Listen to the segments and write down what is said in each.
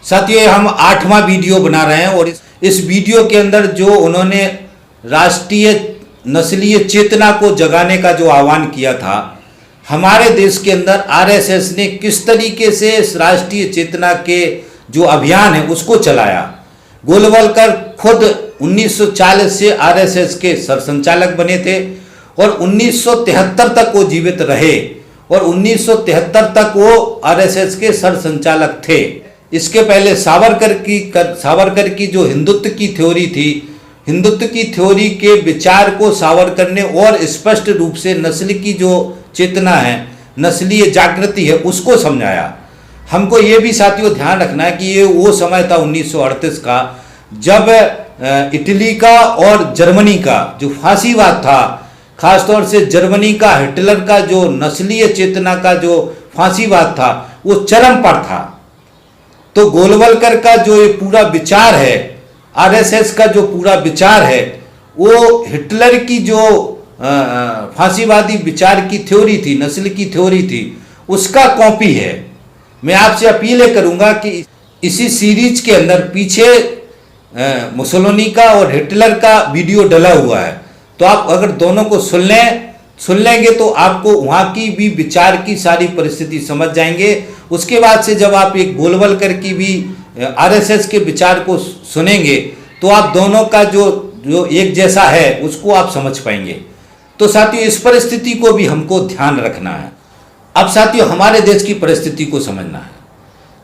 साथियों, हम 8वां वीडियो बना रहे हैं और इस वीडियो के अंदर जो उन्होंने राष्ट्रीय नस्लीय चेतना को जगाने का जो आह्वान किया था, हमारे देश के अंदर आरएसएस ने किस तरीके से इस राष्ट्रीय चेतना के जो अभियान है उसको चलाया। गोलवलकर खुद 1940 से आरएसएस के सरसंचालक बने थे और 1973 तक वो जीवित रहे और 1973 तक वो आरएसएस के सरसंचालक थे। इसके पहले सावरकर की जो हिंदुत्व की थ्योरी थी, हिंदुत्व की थ्योरी के विचार को सावरकर ने और स्पष्ट रूप से नस्ल की जो चेतना है, नस्लीय जागृति है, उसको समझाया। हमको ये भी साथियों ध्यान रखना है कि ये वो समय था 1938 का, जब इटली का और जर्मनी का जो फांसीवाद था, खासतौर से जर्मनी का हिटलर का जो नस्लीय चेतना का जो फांसीवाद था वो चरम पर था। तो गोलवलकर का जो ये पूरा विचार है, आरएसएस का जो पूरा विचार है, वो हिटलर की जो फांसीवादी विचार की थ्योरी थी, नस्ल की थ्योरी थी, उसका कॉपी है। मैं आपसे अपील करूंगा कि इसी सीरीज के अंदर पीछे मुसोलिनी का और हिटलर का वीडियो डला हुआ है, तो आप अगर दोनों को सुन लेंगे तो आपको वहाँ की भी विचार की सारी परिस्थिति समझ जाएंगे। उसके बाद से जब आप एक गोलवलकर की भी आरएसएस के विचार को सुनेंगे तो आप दोनों का जो एक जैसा है उसको आप समझ पाएंगे। तो साथियों, इस परिस्थिति को भी हमको ध्यान रखना है। अब साथियों, हमारे देश की परिस्थिति को समझना है।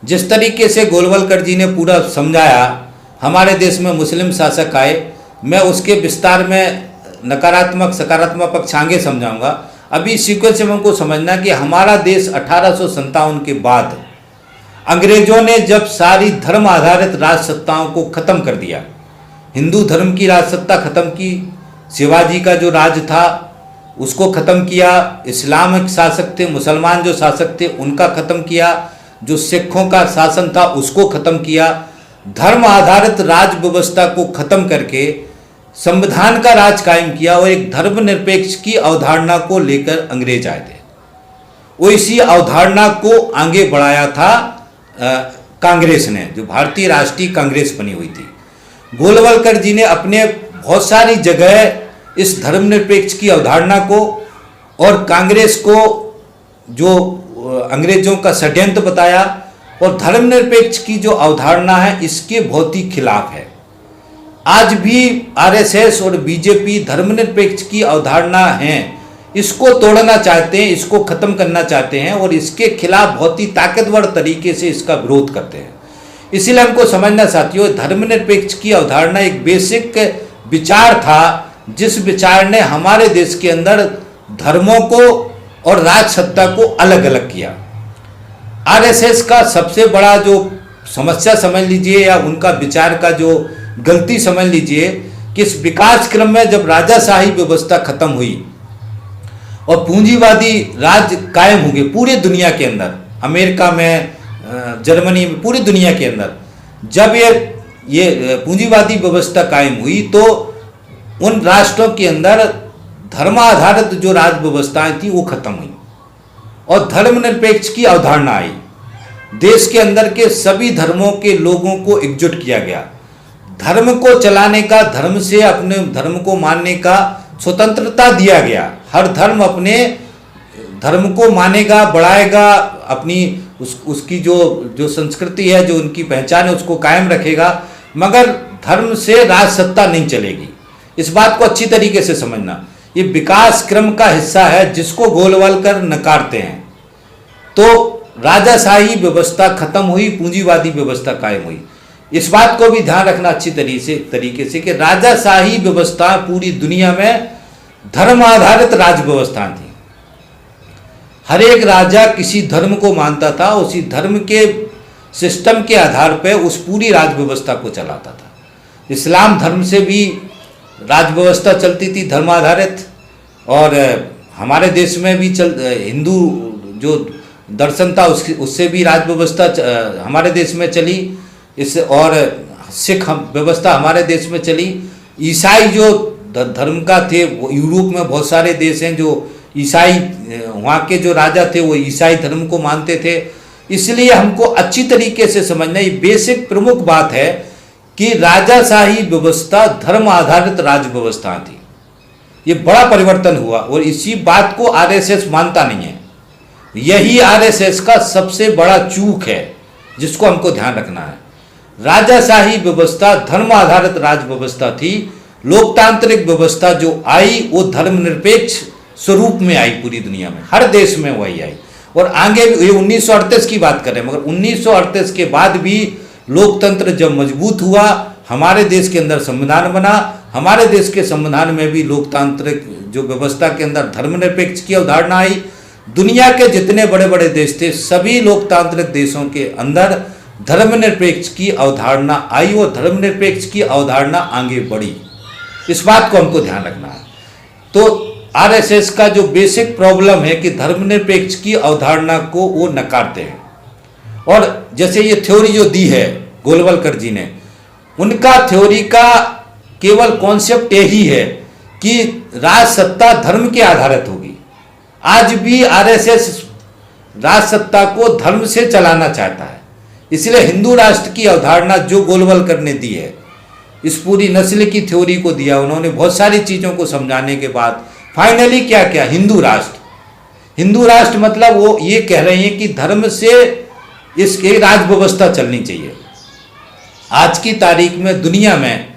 जिस तरीके से गोलवलकर जी ने पूरा समझाया, हमारे देश में मुस्लिम शासक आए, मैं उसके विस्तार में नकारात्मक सकारात्मक पक्ष आगे समझाऊंगा। अभी सीक्वेंस में हमको समझना कि हमारा देश 1857 के बाद अंग्रेजों ने जब सारी धर्म आधारित राज सत्ताओं को खत्म कर दिया, हिंदू धर्म की राज सत्ता खत्म की, शिवाजी का जो राज था उसको खत्म किया, इस्लामिक शासक थे, मुसलमान जो शासक थे उनका खत्म किया, जो सिखों का शासन था उसको खत्म किया, धर्म आधारित राज व्यवस्था को खत्म करके संविधान का राज कायम किया और एक धर्मनिरपेक्ष की अवधारणा को लेकर अंग्रेज आए थे। वो इसी अवधारणा को आगे बढ़ाया था कांग्रेस ने, जो भारतीय राष्ट्रीय कांग्रेस बनी हुई थी। गोलवलकर जी ने अपने बहुत सारी जगह इस धर्मनिरपेक्ष की अवधारणा को और कांग्रेस को जो अंग्रेजों का षड्यंत्र बताया और धर्मनिरपेक्ष की जो अवधारणा है इसके बहुत ही खिलाफ है। आज भी आरएसएस और बीजेपी धर्मनिरपेक्ष की अवधारणा है, इसको तोड़ना चाहते हैं, इसको खत्म करना चाहते हैं और इसके खिलाफ बहुत ही ताकतवर तरीके से इसका विरोध करते हैं। इसीलिए हमको समझना साथियों, धर्मनिरपेक्ष की अवधारणा एक बेसिक विचार था, जिस विचार ने हमारे देश के अंदर धर्मों को और राज सत्ता को अलग अलग किया। आरएसएस का सबसे बड़ा जो समस्या समझ लीजिए या उनका विचार का जो गलती समझ लीजिए कि इस विकास क्रम में जब राजाशाही व्यवस्था खत्म हुई और पूंजीवादी राज कायम हो गए पूरे दुनिया के अंदर, अमेरिका में, जर्मनी में, पूरी दुनिया के अंदर जब ये पूंजीवादी व्यवस्था कायम हुई तो उन राष्ट्रों के अंदर धर्माधारित जो राज व्यवस्थाएं थी वो खत्म हुई और धर्मनिरपेक्ष की अवधारणा आई। देश के अंदर के सभी धर्मों के लोगों को एकजुट किया गया, धर्म को चलाने का, धर्म से अपने धर्म को मानने का स्वतंत्रता दिया गया। हर धर्म अपने धर्म को मानेगा, बढ़ाएगा, अपनी उसकी जो संस्कृति है, जो उनकी पहचान है उसको कायम रखेगा, मगर धर्म से राज सत्ता नहीं चलेगी। इस बात को अच्छी तरीके से समझना, ये विकास क्रम का हिस्सा है जिसको गोलवलकर नकारते हैं। तो राजाशाही व्यवस्था खत्म हुई, पूंजीवादी व्यवस्था कायम हुई। इस बात को भी ध्यान रखना अच्छी तरीके से कि राजाशाही व्यवस्था पूरी दुनिया में धर्म आधारित राज व्यवस्था थी। हर एक राजा किसी धर्म को मानता था, उसी धर्म के सिस्टम के आधार पर उस पूरी राज व्यवस्था को चलाता था। इस्लाम धर्म से भी राज व्यवस्था चलती थी धर्म आधारित, और हमारे देश में भी हिंदू जो दर्शन था उससे भी राज व्यवस्था हमारे देश में चली, और सिख व्यवस्था हमारे देश में चली। ईसाई जो धर्म का थे, वो यूरोप में बहुत सारे देश हैं जो ईसाई, वहाँ के जो राजा थे वो ईसाई धर्म को मानते थे। इसलिए हमको अच्छी तरीके से समझना, ये बेसिक प्रमुख बात है कि राजाशाही व्यवस्था धर्म आधारित राज व्यवस्था थी। ये बड़ा परिवर्तन हुआ और इसी बात को आरएसएस मानता नहीं है। यही आरएसएस का सबसे बड़ा चूक है जिसको हमको ध्यान रखना है। राजाशाही व्यवस्था धर्म आधारित राज व्यवस्था थी। लोकतांत्रिक व्यवस्था जो आई वो धर्मनिरपेक्ष स्वरूप में आई, पूरी दुनिया में हर देश में वही आई। और आगे ये 1938 की बात कर रहे हैं, मगर 1938 के बाद भी लोकतंत्र जब मजबूत हुआ, हमारे देश के अंदर संविधान बना, हमारे देश के संविधान में भी लोकतांत्रिक जो व्यवस्था के अंदर धर्मनिरपेक्ष की अवधारणा आई। दुनिया के जितने बड़े बड़े देश थे सभी लोकतांत्रिक देशों के अंदर धर्मनिरपेक्ष की अवधारणा आई और धर्मनिरपेक्ष की अवधारणा आगे बढ़ी। इस बात को हमको ध्यान रखना है। तो आरएसएस का जो बेसिक प्रॉब्लम है कि धर्मनिरपेक्ष की अवधारणा को वो नकारते हैं। और जैसे ये थ्योरी जो दी है गोलवलकर जी ने, उनका थ्योरी का केवल कॉन्सेप्ट यही है कि राज सत्ता धर्म के आधारित होगी। आज भी आरएसएस राज सत्ता को धर्म से चलाना चाहता है। इसलिए हिंदू राष्ट्र की अवधारणा जो गोलवलकर ने दी है, इस पूरी नस्ल की थ्योरी को दिया उन्होंने, बहुत सारी चीज़ों को समझाने के बाद फाइनली क्या क्या हिंदू राष्ट्र। हिंदू राष्ट्र मतलब वो ये कह रहे हैं कि धर्म से इसकी राज व्यवस्था चलनी चाहिए। आज की तारीख में दुनिया में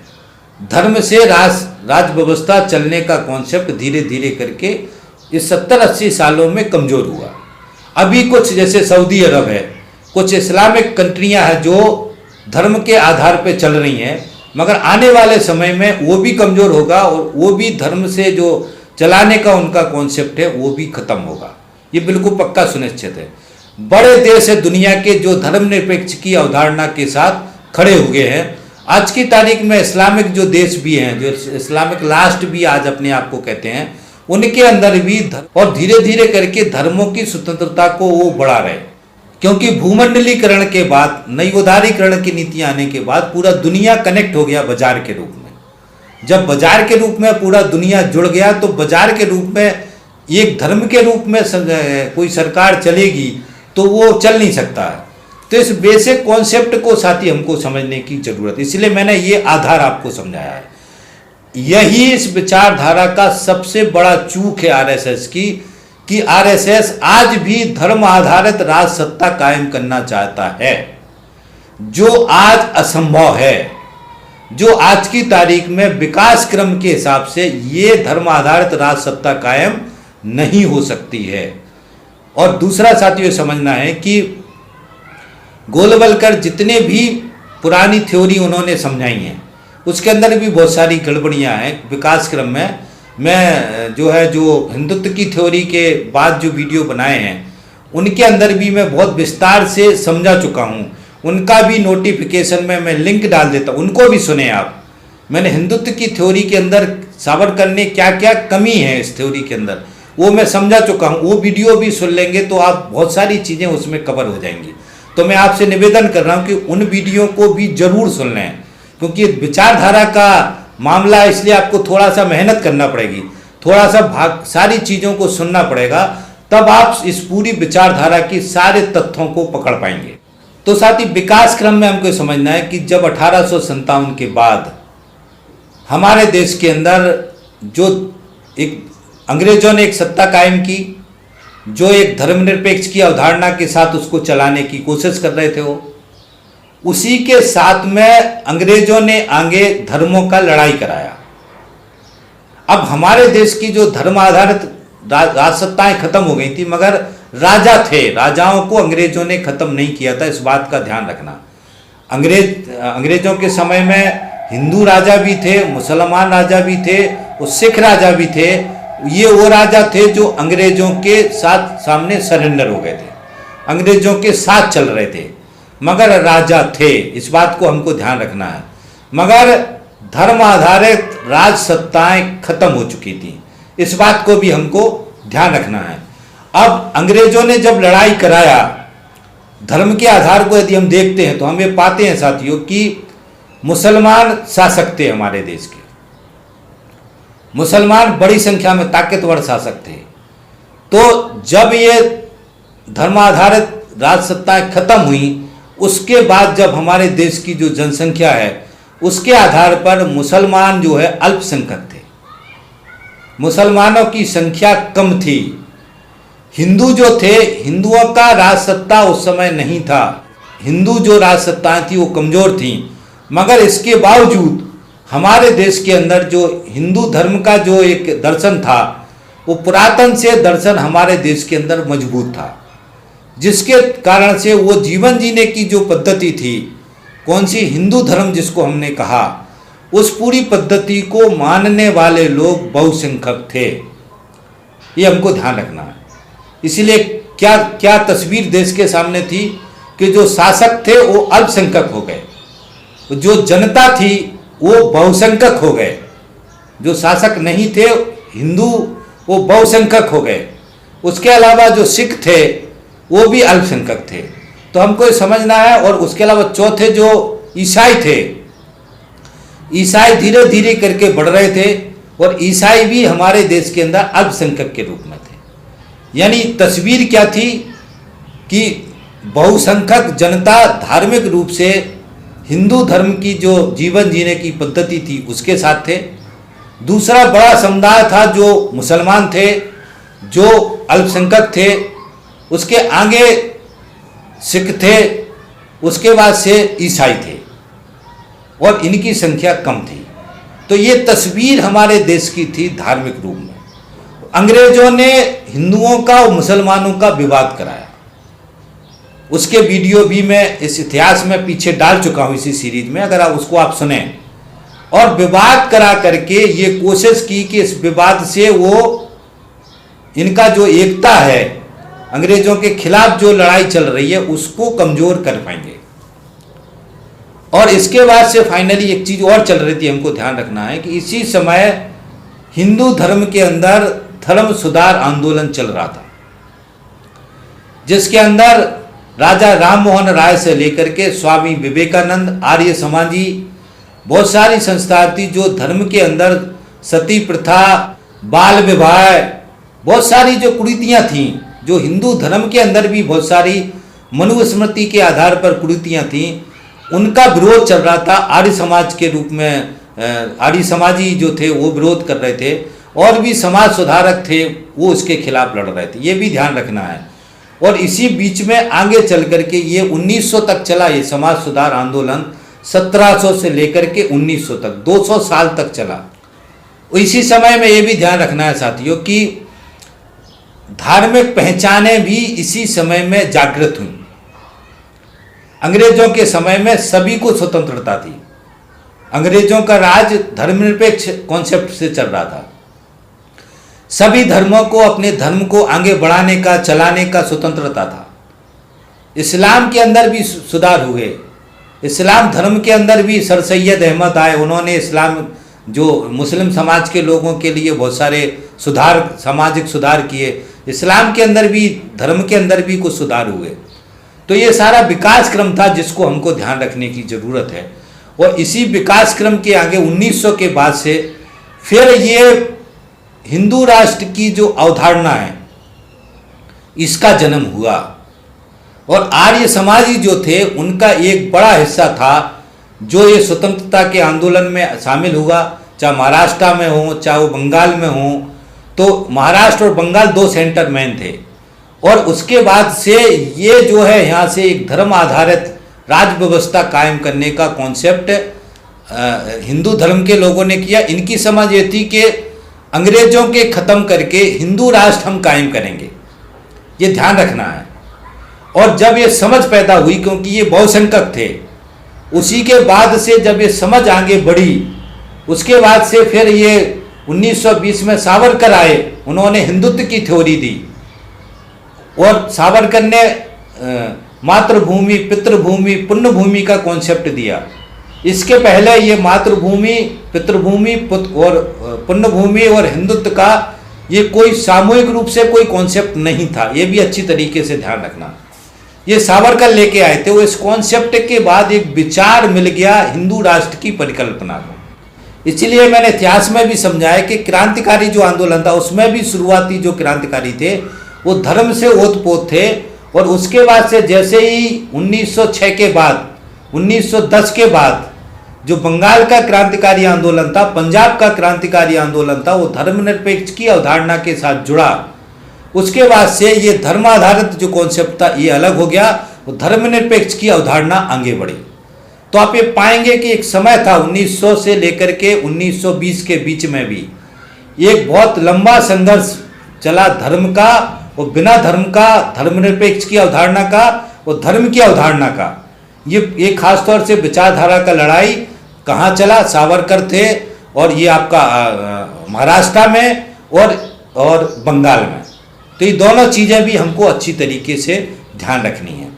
धर्म से राज व्यवस्था चलने का कॉन्सेप्ट धीरे धीरे करके इस 70-80 सालों में कमजोर हुआ। अभी कुछ जैसे सऊदी अरब है, कुछ इस्लामिक कंट्रियां हैं जो धर्म के आधार पर चल रही हैं, मगर आने वाले समय में वो भी कमजोर होगा और वो भी धर्म से जो चलाने का उनका कॉन्सेप्ट है वो भी खत्म होगा। ये बिल्कुल पक्का सुनिश्चित है। बड़े देश है दुनिया के जो धर्मनिरपेक्ष की अवधारणा के साथ खड़े हुए हैं। आज की तारीख में इस्लामिक जो देश भी हैं, जो इस्लामिक राष्ट्र भी आज अपने आप को कहते हैं, उनके अंदर भी और धीरे धीरे करके धर्मों की स्वतंत्रता को वो बढ़ा रहे, क्योंकि भूमंडलीकरण के बाद, नई उदारीकरण की नीति आने के बाद पूरा दुनिया कनेक्ट हो गया बाजार के रूप में। जब बाजार के रूप में पूरा दुनिया जुड़ गया तो बाजार के रूप में एक धर्म के रूप में कोई सरकार चलेगी तो वो चल नहीं सकता है। तो इस बेसिक कॉन्सेप्ट को साथ ही हमको समझने की जरूरत है, इसलिए मैंने ये आधार आपको समझाया है। यही इस विचारधारा का सबसे बड़ा चूक है आरएसएस की, कि आरएसएस आज भी धर्म आधारित राज सत्ता कायम करना चाहता है, जो आज असंभव है। जो आज की तारीख में विकास क्रम के हिसाब से ये धर्म आधारित राज सत्ता कायम नहीं हो सकती है। और दूसरा साथियों समझना है कि गोलवलकर जितने भी पुरानी थ्योरी उन्होंने समझाई हैं उसके अंदर भी बहुत सारी गड़बड़ियां हैं विकास क्रम में। मैं जो हिंदुत्व की थ्योरी के बाद जो वीडियो बनाए हैं उनके अंदर भी मैं बहुत विस्तार से समझा चुका हूं। उनका भी नोटिफिकेशन में मैं लिंक डाल देता हूं, उनको भी सुने आप। मैंने हिंदुत्व की थ्योरी के अंदर सावरकर ने क्या क्या कमी है इस थ्योरी के अंदर वो मैं समझा चुका हूं। वो वीडियो भी सुन लेंगे तो आप बहुत सारी चीज़ें उसमें कवर हो जाएंगी। तो मैं आपसे निवेदन कर रहा हूं कि उन वीडियो को भी जरूर सुन लें, क्योंकि विचारधारा का मामला है, इसलिए आपको थोड़ा सा मेहनत करना पड़ेगी, थोड़ा सा सारी चीज़ों को सुनना पड़ेगा, तब आप इस पूरी विचारधारा की सारे तथ्यों को पकड़ पाएंगे। तो साथ ही विकास क्रम में हमको समझना है कि जब 1857 के बाद हमारे देश के अंदर जो एक अंग्रेजों ने एक सत्ता कायम की, जो एक धर्मनिरपेक्ष की अवधारणा के साथ उसको चलाने की कोशिश कर रहे थे, वो उसी के साथ में अंग्रेजों ने आगे धर्मों का लड़ाई कराया। अब हमारे देश की जो धर्म आधारित राजसत्ताएं खत्म हो गई थी, मगर राजा थे, राजाओं को अंग्रेजों ने खत्म नहीं किया था। इस बात का ध्यान रखना। अंग्रेजों के समय में हिंदू राजा भी थे, मुसलमान राजा भी थे और सिख राजा भी थे। ये वो राजा थे जो अंग्रेजों के साथ सामने सरेंडर हो गए थे, अंग्रेजों के साथ चल रहे थे, मगर राजा थे। इस बात को हमको ध्यान रखना है। मगर धर्म आधारित राज सत्ताएं खत्म हो चुकी थी, इस बात को भी हमको ध्यान रखना है। अब अंग्रेजों ने जब लड़ाई कराया धर्म के आधार को यदि हम देखते हैं तो हम ये पाते हैं साथियों कि मुसलमान शासक थे हमारे देश के। मुसलमान बड़ी संख्या में ताकतवर शासक थे। तो जब ये धर्म आधारित राज सत्ताएं खत्म हुई, उसके बाद जब हमारे देश की जो जनसंख्या है उसके आधार पर मुसलमान जो है अल्पसंख्यक थे, मुसलमानों की संख्या कम थी। हिंदू जो थे, हिंदुओं का राज सत्ता उस समय नहीं था, हिंदू जो राज सत्ताएं थी वो कमज़ोर थी। मगर इसके बावजूद हमारे देश के अंदर जो हिंदू धर्म का जो एक दर्शन था, वो पुरातन से दर्शन हमारे देश के अंदर मजबूत था, जिसके कारण से वो जीवन जीने की जो पद्धति थी, कौन सी हिंदू धर्म जिसको हमने कहा, उस पूरी पद्धति को मानने वाले लोग बहुसंख्यक थे। ये हमको ध्यान रखना है। इसीलिए क्या क्या तस्वीर देश के सामने थी कि जो शासक थे वो अल्पसंख्यक हो गए, जो जनता थी वो बहुसंख्यक हो गए, जो शासक नहीं थे हिंदू वो बहुसंख्यक हो गए। उसके अलावा जो सिख थे वो भी अल्पसंख्यक थे। तो हमको ये समझना है। और उसके अलावा चौथे जो ईसाई थे, ईसाई धीरे धीरे करके बढ़ रहे थे और ईसाई भी हमारे देश के अंदर अल्पसंख्यक के रूप में थे। यानी तस्वीर क्या थी कि बहुसंख्यक जनता धार्मिक रूप से हिंदू धर्म की जो जीवन जीने की पद्धति थी उसके साथ थे। दूसरा बड़ा समुदाय था जो मुसलमान थे, जो अल्पसंख्यक थे। उसके आगे सिख थे, उसके बाद से ईसाई थे और इनकी संख्या कम थी। तो ये तस्वीर हमारे देश की थी धार्मिक रूप में। अंग्रेजों ने हिंदुओं का और मुसलमानों का विवाद कराया। उसके वीडियो भी मैं इस इतिहास में पीछे डाल चुका हूँ इसी सीरीज में, अगर आप उसको आप सुने। और विवाद करा करके ये कोशिश की कि इस विवाद से वो इनका जो एकता है, अंग्रेजों के खिलाफ जो लड़ाई चल रही है, उसको कमजोर कर पाएंगे। और इसके बाद से फाइनली एक चीज और चल रही थी, हमको ध्यान रखना है कि इसी समय हिंदू धर्म के अंदर धर्म सुधार आंदोलन चल रहा था, जिसके अंदर राजा राम मोहन राय से लेकर के स्वामी विवेकानंद, आर्य समाजी, बहुत सारी संस्थाएं थी जो धर्म के अंदर सती प्रथा, बाल विवाह, बहुत सारी जो कुरीतियां थीं, जो हिंदू धर्म के अंदर भी बहुत सारी मनुस्मृति के आधार पर कुरीतियां थीं, उनका विरोध चल रहा था। आर्य समाज के रूप में आर्य समाजी जो थे वो विरोध कर रहे थे, और भी समाज सुधारक थे वो उसके खिलाफ लड़ रहे थे। ये भी ध्यान रखना है। और इसी बीच में आगे चल करके ये 1900 तक चला, ये समाज सुधार आंदोलन 1700 से लेकर के 1900 तक 200 साल तक चला। इसी समय में ये भी ध्यान रखना है साथियों कि धार्मिक पहचानें भी इसी समय में जागृत हुई। अंग्रेजों के समय में सभी को स्वतंत्रता थी। अंग्रेजों का राज धर्मनिरपेक्ष कॉन्सेप्ट से चल रहा था। सभी धर्मों को अपने धर्म को आगे बढ़ाने का, चलाने का स्वतंत्रता था। इस्लाम के अंदर भी सुधार हुए। इस्लाम धर्म के अंदर भी सर सैयद अहमद आए, उन्होंने इस्लाम जो मुस्लिम समाज के लोगों के लिए बहुत सारे सुधार, सामाजिक सुधार किए। इस्लाम के अंदर भी, धर्म के अंदर भी कुछ सुधार हुए। तो ये सारा विकास क्रम था जिसको हमको ध्यान रखने की ज़रूरत है। और इसी विकास क्रम के आगे 1900 के बाद से फिर ये हिंदू राष्ट्र की जो अवधारणा है इसका जन्म हुआ। और आर्य समाजी जो थे उनका एक बड़ा हिस्सा था जो ये स्वतंत्रता के आंदोलन में शामिल हुआ, चाहे महाराष्ट्र में हो चाहे वो बंगाल में हो। तो महाराष्ट्र और बंगाल दो सेंटर मैन थे। और उसके बाद से ये जो है यहाँ से एक धर्म आधारित राज व्यवस्था कायम करने का कॉन्सेप्ट हिंदू धर्म के लोगों ने किया। इनकी समझ ये थी कि अंग्रेजों के ख़त्म करके हिंदू राष्ट्र हम कायम करेंगे, ये ध्यान रखना है। और जब ये समझ पैदा हुई, क्योंकि ये बहुसंख्यक थे, उसी के बाद से जब ये समझ आगे बढ़ी, उसके बाद से फिर ये 1920 में सावरकर आए, उन्होंने हिंदुत्व की थ्योरी दी। और सावरकर ने मातृभूमि, पितृभूमि, पुण्यभूमि का कॉन्सेप्ट दिया। इसके पहले ये मातृभूमि, पितृभूमि और पुण्यभूमि और हिंदुत्व का ये कोई सामूहिक रूप से कोई कॉन्सेप्ट नहीं था। ये भी अच्छी तरीके से ध्यान रखना। ये सावरकर लेके आए थे। वो इस कॉन्सेप्ट के बाद एक विचार मिल गया हिंदू राष्ट्र की परिकल्पना को। इसलिए मैंने इतिहास में भी समझाया कि क्रांतिकारी जो आंदोलन था उसमें भी शुरुआती जो क्रांतिकारी थे वो धर्म से ओतप्रोत थे और उसके बाद से जैसे ही 1906 के बाद 1910 के बाद जो बंगाल का क्रांतिकारी आंदोलन था, पंजाब का क्रांतिकारी आंदोलन था, वो धर्मनिरपेक्ष की अवधारणा के साथ जुड़ा। उसके बाद से ये धर्म आधारित जो कॉन्सेप्ट था ये अलग हो गया, वो धर्मनिरपेक्ष की अवधारणा आगे बढ़ी। तो आप ये पाएंगे कि एक समय था 1900 से लेकर के 1920 के बीच में भी एक बहुत लंबा संघर्ष चला धर्म का, और बिना धर्म का, धर्मनिरपेक्ष की अवधारणा का और धर्म की अवधारणा का, ये खासतौर से विचारधारा का लड़ाई कहाँ चला, सावरकर थे और ये आपका महाराष्ट्र में और बंगाल में। तो ये दोनों चीज़ें भी हमको अच्छी तरीके से ध्यान रखनी है।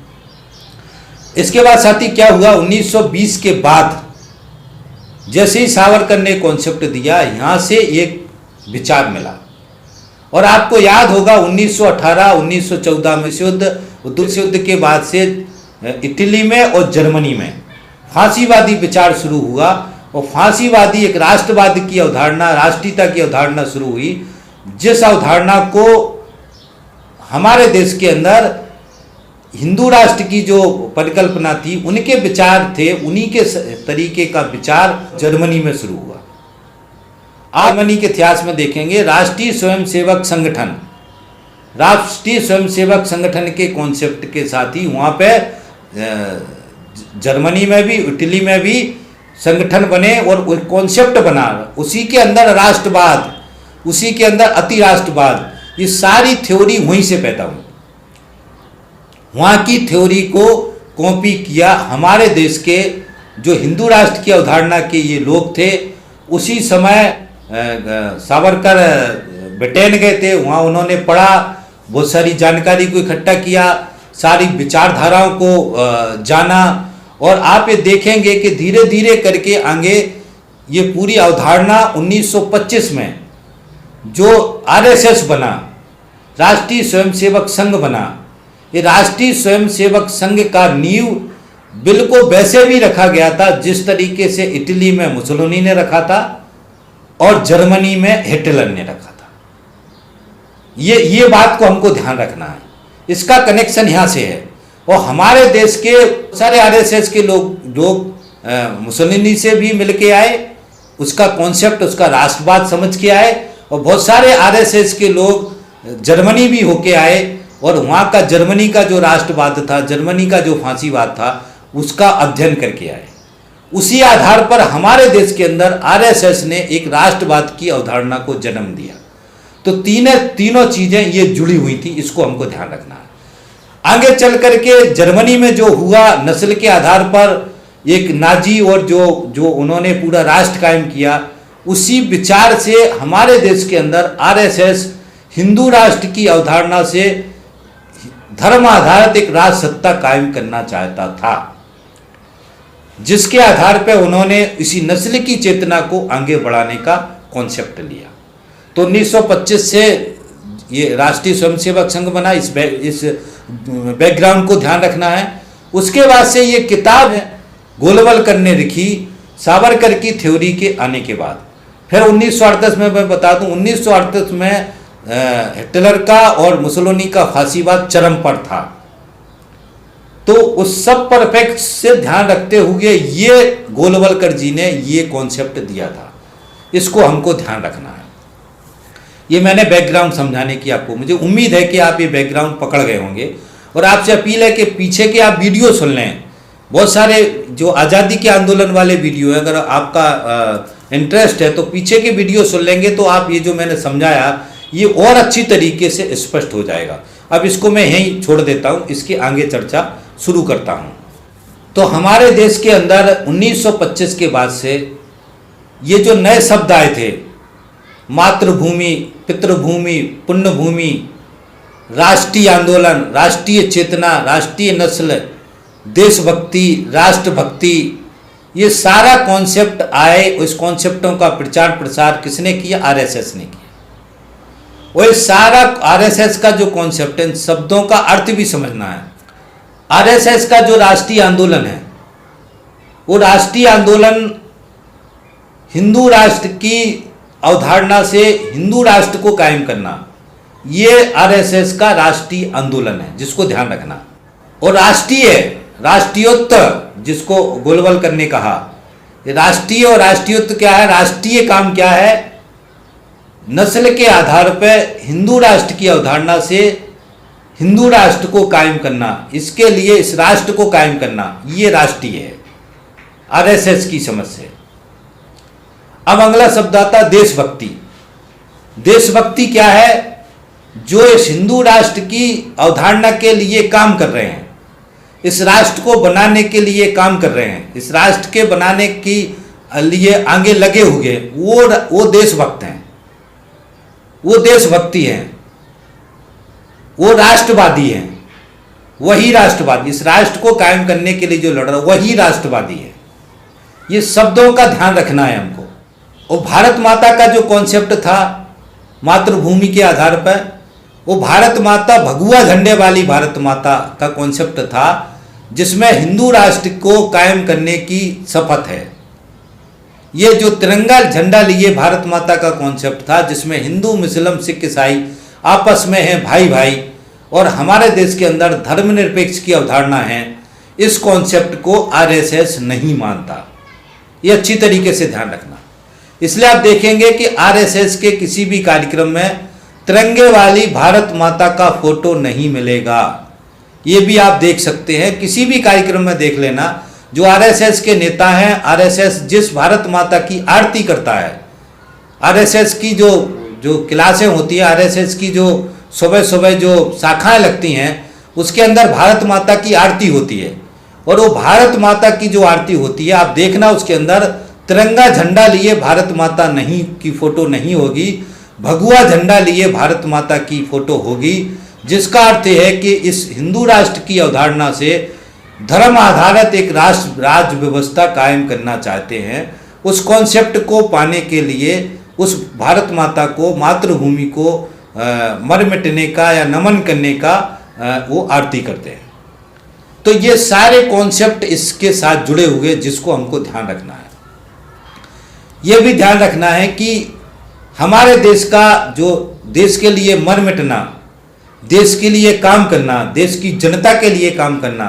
इसके बाद साथी क्या हुआ, 1920 के बाद जैसे ही सावरकर ने कॉन्सेप्ट दिया, यहाँ से एक विचार मिला। और आपको याद होगा 1918-1914 में युद्ध के बाद से इटली में और जर्मनी में फांसीवादी विचार शुरू हुआ, और फांसीवादी एक राष्ट्रवाद की अवधारणा, राष्ट्रीयता की अवधारणा शुरू हुई, जिस अवधारणा को हमारे देश के अंदर हिंदू राष्ट्र की जो परिकल्पना थी, उनके विचार थे, उन्हीं के तरीके का विचार जर्मनी में शुरू हुआ। जर्मनी के इतिहास में देखेंगे राष्ट्रीय स्वयंसेवक संगठन के कॉन्सेप्ट के साथ ही वहाँ पे जर्मनी में भी, इटली में भी संगठन बने और कॉन्सेप्ट बना, उसी के अंदर राष्ट्रवाद, उसी के अंदर अति राष्ट्रवाद, ये सारी थ्योरी वहीं से पैदा हुई। वहाँ की थ्योरी को कॉपी किया हमारे देश के जो हिंदू राष्ट्र की अवधारणा के ये लोग थे। उसी समय सावरकर ब्रिटेन गए थे, वहाँ उन्होंने पढ़ा, बहुत सारी जानकारी को इकट्ठा किया, सारी विचारधाराओं को जाना, और आप ये देखेंगे कि धीरे धीरे करके आगे ये पूरी अवधारणा 1925 में जो आरएसएस बना, राष्ट्रीय स्वयंसेवक संघ बना, ये राष्ट्रीय स्वयंसेवक संघ का नींव बिल्कुल वैसे भी रखा गया था जिस तरीके से इटली में मुसोलिनी ने रखा था और जर्मनी में हिटलर ने रखा था। ये बात को हमको ध्यान रखना है, इसका कनेक्शन यहाँ से है। और हमारे देश के सारे आरएसएस के लोग मुसोलिनी से भी मिल के आए, उसका कॉन्सेप्ट, उसका राष्ट्रवाद समझ के आए, और बहुत सारे आरएसएस के लोग जर्मनी भी होके आए और वहाँ का जर्मनी का जो राष्ट्रवाद था, जर्मनी का जो फांसीवाद था, उसका अध्ययन करके आए। उसी आधार पर हमारे देश के अंदर आरएसएस ने एक राष्ट्रवाद की अवधारणा को जन्म दिया। तो तीनों चीजें ये जुड़ी हुई थी, इसको हमको ध्यान रखना है। आगे चल करके जर्मनी में जो हुआ, नस्ल के आधार पर एक नाजी और जो उन्होंने पूरा राष्ट्र कायम किया, उसी विचार से हमारे देश के अंदर आरएसएस हिंदू राष्ट्र की अवधारणा से धर्म आधारित एक राष्ट्र सत्ता कायम करना चाहता था, जिसके आधार पर उन्होंने इसी नस्ल की चेतना को आगे बढ़ाने का कॉन्सेप्ट लिया। तो 1925 से ये राष्ट्रीय स्वयंसेवक संघ बना, इस बैकग्राउंड को ध्यान रखना है। उसके बाद से ये किताब है गोलवलकर ने लिखी सावरकर की थ्योरी के आने के बाद। फिर 1938 में मैं बता दूं, 1938 में हिटलर का और मुसोलिनी का फांसीवाद चरम पर था। तो उस सब परफेक्ट से ध्यान रखते हुए ये गोलवलकर जी ने ये कॉन्सेप्ट दिया था, इसको हमको ध्यान रखना है। ये मैंने बैकग्राउंड समझाने की आपको, मुझे उम्मीद है कि आप ये बैकग्राउंड पकड़ गए होंगे। और आपसे अपील है कि पीछे के आप वीडियो सुन लें, बहुत सारे जो आज़ादी के आंदोलन वाले वीडियो है, अगर आपका इंटरेस्ट है तो पीछे के वीडियो सुन लेंगे तो आप ये जो मैंने समझाया ये और अच्छी तरीके से स्पष्ट हो जाएगा। अब इसको मैं यहीं छोड़ देता हूँ, इसके आगे चर्चा शुरू करता हूँ। तो हमारे देश के अंदर 1925 के बाद से ये जो नए शब्द आए थे, मातृभूमि, पितृभूमि, पुण्यभूमि, राष्ट्रीय आंदोलन, राष्ट्रीय चेतना, राष्ट्रीय नस्ल, देशभक्ति, राष्ट्रभक्ति, ये सारा कॉन्सेप्ट आए। इस कॉन्सेप्टों का प्रचार प्रसार किसने किया? आरएसएस ने किया। और ये सारा आरएसएस का जो कॉन्सेप्ट है, शब्दों का अर्थ भी समझना है। आरएसएस का जो राष्ट्रीय आंदोलन है, वो राष्ट्रीय आंदोलन हिंदू राष्ट्र की अवधारणा से हिंदू राष्ट्र को कायम करना, ये आरएसएस का राष्ट्रीय आंदोलन है, जिसको ध्यान रखना। और राष्ट्रीयोत्तर जिसको गोलबल करने कहा, राष्ट्रीय और राष्ट्रीयोत्तर क्या है? राष्ट्रीय काम क्या है? नस्ल के आधार पर हिंदू राष्ट्र की अवधारणा से हिंदू राष्ट्र को कायम करना, इसके लिए इस राष्ट्र को कायम करना, ये राष्ट्रीय है आरएसएस की समझ से। अब अगला शब्द आता है देशभक्ति। देशभक्ति क्या है? जो इस हिंदू राष्ट्र की अवधारणा के लिए काम कर रहे हैं, इस राष्ट्र को बनाने के लिए काम कर रहे हैं, इस राष्ट्र के बनाने की लिए आगे लगे हुए, वो देशभक्त हैं, वो देशभक्ति हैं, वो राष्ट्रवादी हैं, वही राष्ट्रवादी, इस राष्ट्र को कायम करने के लिए जो लड़ रहा है वही राष्ट्रवादी है। ये शब्दों का ध्यान रखना है हमको। और भारत माता का जो कॉन्सेप्ट था मातृभूमि के आधार पर, वो भारत माता भगवा झंडे वाली भारत माता का कॉन्सेप्ट था, जिसमें हिंदू राष्ट्र को कायम करने की शपथ है। ये जो तिरंगा झंडा लिए भारत माता का कॉन्सेप्ट था, जिसमें हिंदू मुस्लिम सिख ईसाई आपस में हैं भाई भाई, और हमारे देश के अंदर धर्मनिरपेक्ष की अवधारणा है, इस कॉन्सेप्ट को आरएसएस नहीं मानता। ये अच्छी तरीके से ध्यान रखना। इसलिए आप देखेंगे कि आरएसएस के किसी भी कार्यक्रम में तिरंगे वाली भारत माता का फोटो नहीं मिलेगा। ये भी आप देख सकते हैं, किसी भी कार्यक्रम में देख लेना। जो आरएसएस के नेता हैं, आरएसएस जिस भारत माता की आरती करता है, आरएसएस की जो क्लासें होती हैं, आरएसएस की जो सुबह सुबह जो शाखाएं लगती हैं, उसके अंदर भारत माता की आरती होती है। और वो भारत माता की जो आरती होती है, आप देखना उसके अंदर तिरंगा झंडा लिए भारत माता नहीं की फोटो नहीं होगी, भगवा झंडा लिए भारत माता की फोटो होगी, जिसका अर्थ है कि इस हिंदू राष्ट्र की अवधारणा से धर्म आधारित एक राज्य व्यवस्था कायम करना चाहते हैं। उस कॉन्सेप्ट को पाने के लिए उस भारत माता को, मातृभूमि को मर मिटने का या नमन करने का वो आरती करते हैं। तो ये सारे कॉन्सेप्ट इसके साथ जुड़े हुए, जिसको हमको ध्यान रखना है। ये भी ध्यान रखना है कि हमारे देश का जो देश के लिए मर मिटना, देश के लिए काम करना, देश की जनता के लिए काम करना,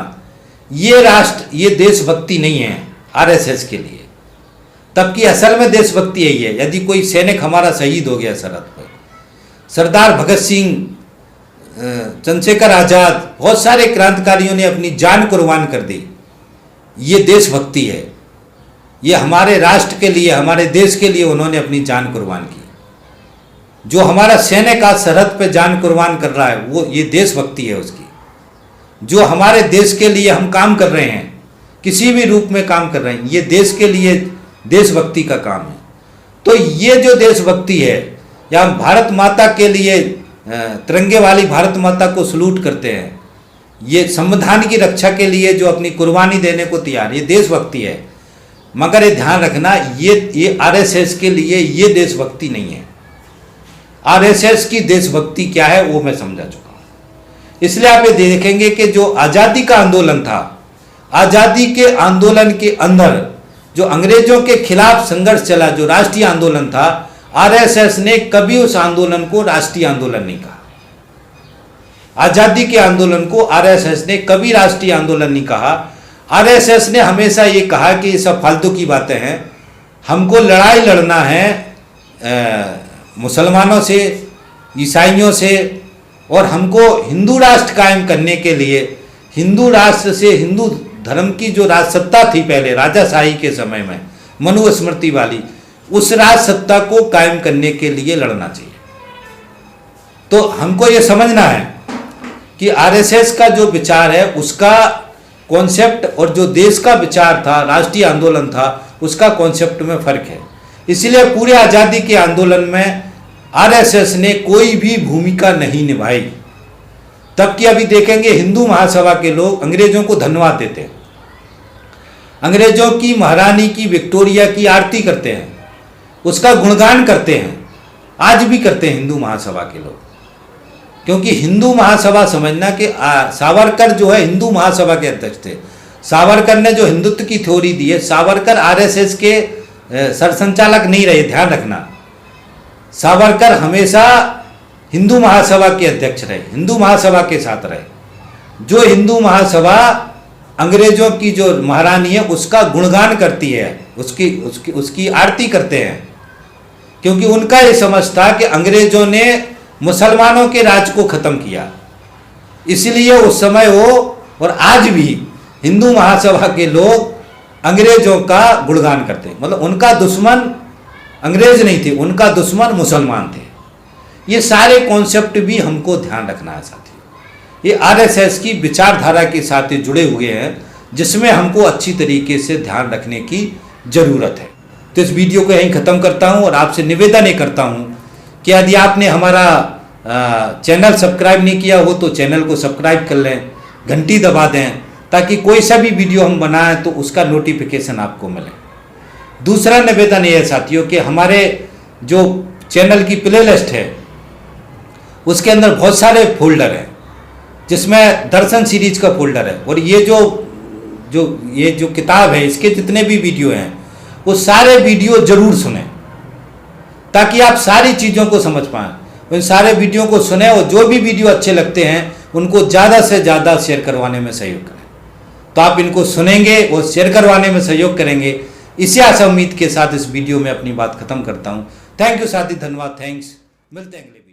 ये राष्ट्र, ये देशभक्ति नहीं है आरएसएस के लिए। तब की असल में देशभक्ति यही है। यदि कोई सैनिक हमारा शहीद हो गया सरहद पर, सरदार भगत सिंह, चंद्रशेखर आजाद, बहुत सारे क्रांतिकारियों ने अपनी जान कुर्बान कर दी, ये देशभक्ति है। ये हमारे राष्ट्र के लिए, हमारे देश के लिए उन्होंने अपनी जान कुर्बान की। जो हमारा सैनिक आज सरहद पे जान कुर्बान कर रहा है, वो ये देशभक्ति है उसकी। जो हमारे देश के लिए हम काम कर रहे हैं, किसी भी रूप में काम कर रहे हैं, ये देश के लिए देशभक्ति का काम है। तो ये जो देशभक्ति है, या हम भारत माता के लिए तिरंगे वाली भारत माता को सलूट करते हैं, ये संविधान की रक्षा के लिए जो अपनी कुर्बानी देने को तैयार, ये देशभक्ति है। मगर ये ध्यान रखना, ये आरएसएस के लिए ये देशभक्ति नहीं है। आरएसएस की देशभक्ति क्या है वो मैं समझा चुका हूं। इसलिए आप ये देखेंगे कि जो आज़ादी का आंदोलन था, आज़ादी के आंदोलन के अंदर जो अंग्रेजों के खिलाफ संघर्ष चला, जो राष्ट्रीय आंदोलन था, आरएसएस ने कभी उस आंदोलन को राष्ट्रीय आंदोलन नहीं कहा। आज़ादी के आंदोलन को आरएसएस ने कभी राष्ट्रीय आंदोलन नहीं कहा। आरएसएस ने हमेशा ये कहा कि ये सब फालतू की बातें हैं, हमको लड़ाई लड़ना है मुसलमानों से, ईसाइयों से, और हमको हिंदू राष्ट्र कायम करने के लिए हिंदू राष्ट्र से, हिंदू धर्म की जो राजसत्ता थी पहले राजाशाही के समय में, मनुस्मृति वाली, उस राजसत्ता को कायम करने के लिए लड़ना चाहिए। तो हमको ये समझना है कि आरएसएस का जो विचार है, उसका कॉन्सेप्ट और जो देश का विचार था, राष्ट्रीय आंदोलन था, उसका कॉन्सेप्ट में फर्क है। इसलिए पूरे आज़ादी के आंदोलन में आरएसएस ने कोई भी भूमिका नहीं निभाई। तब की अभी देखेंगे हिंदू महासभा के लोग अंग्रेजों को धन्यवाद देते हैं, अंग्रेजों की महारानी की विक्टोरिया की आरती करते हैं, उसका गुणगान करते हैं, आज भी करते हैं हिंदू महासभा के लोग। क्योंकि हिंदू महासभा, समझना कि सावरकर जो है हिंदू महासभा के अध्यक्ष थे। सावरकर ने जो हिंदुत्व की थ्योरी दी है, सावरकर आरएसएस के सरसंचालक नहीं रहे, ध्यान रखना। सावरकर हमेशा हिंदू महासभा के अध्यक्ष रहे, हिंदू महासभा के साथ रहे। जो हिंदू महासभा अंग्रेजों की जो महारानी है उसका गुणगान करती है, उसकी आरती करते हैं, क्योंकि उनका ये समझ था कि अंग्रेजों ने मुसलमानों के राज को खत्म किया। इसलिए उस समय वो और आज भी हिंदू महासभा के लोग अंग्रेजों का गुणगान करते हैं। मतलब उनका दुश्मन अंग्रेज नहीं थे, उनका दुश्मन मुसलमान थे। ये सारे कॉन्सेप्ट भी हमको ध्यान रखना है साथियों। ये आरएसएस की विचारधारा के साथ जुड़े हुए हैं, जिसमें हमको अच्छी तरीके से ध्यान रखने की ज़रूरत है। तो इस वीडियो को यहीं ख़त्म करता हूँ और आपसे निवेदन ये करता हूँ कि यदि आपने हमारा चैनल सब्सक्राइब नहीं किया हो तो चैनल को सब्सक्राइब कर लें, घंटी दबा दें, ताकि कोई सा भी वीडियो हम बनाएं तो उसका नोटिफिकेशन आपको मिले। दूसरा निवेदन ये है साथियों कि हमारे जो चैनल की प्लेलिस्ट है उसके अंदर बहुत सारे फोल्डर हैं, जिसमें दर्शन सीरीज का फोल्डर है, और ये जो किताब है इसके जितने भी वीडियो हैं वो सारे वीडियो जरूर सुनें, ताकि आप सारी चीज़ों को समझ पाएँ। उन सारे वीडियो को सुने और जो भी वीडियो अच्छे लगते हैं उनको ज़्यादा से ज़्यादा शेयर करवाने में सहयोग करें। तो आप इनको सुनेंगे और शेयर करवाने में सहयोग करेंगे, इसी आशा उम्मीद के साथ इस वीडियो में अपनी बात खत्म करता हूँ। थैंक यू साथी, धन्यवाद, थैंक्स, मिलते हैं अगले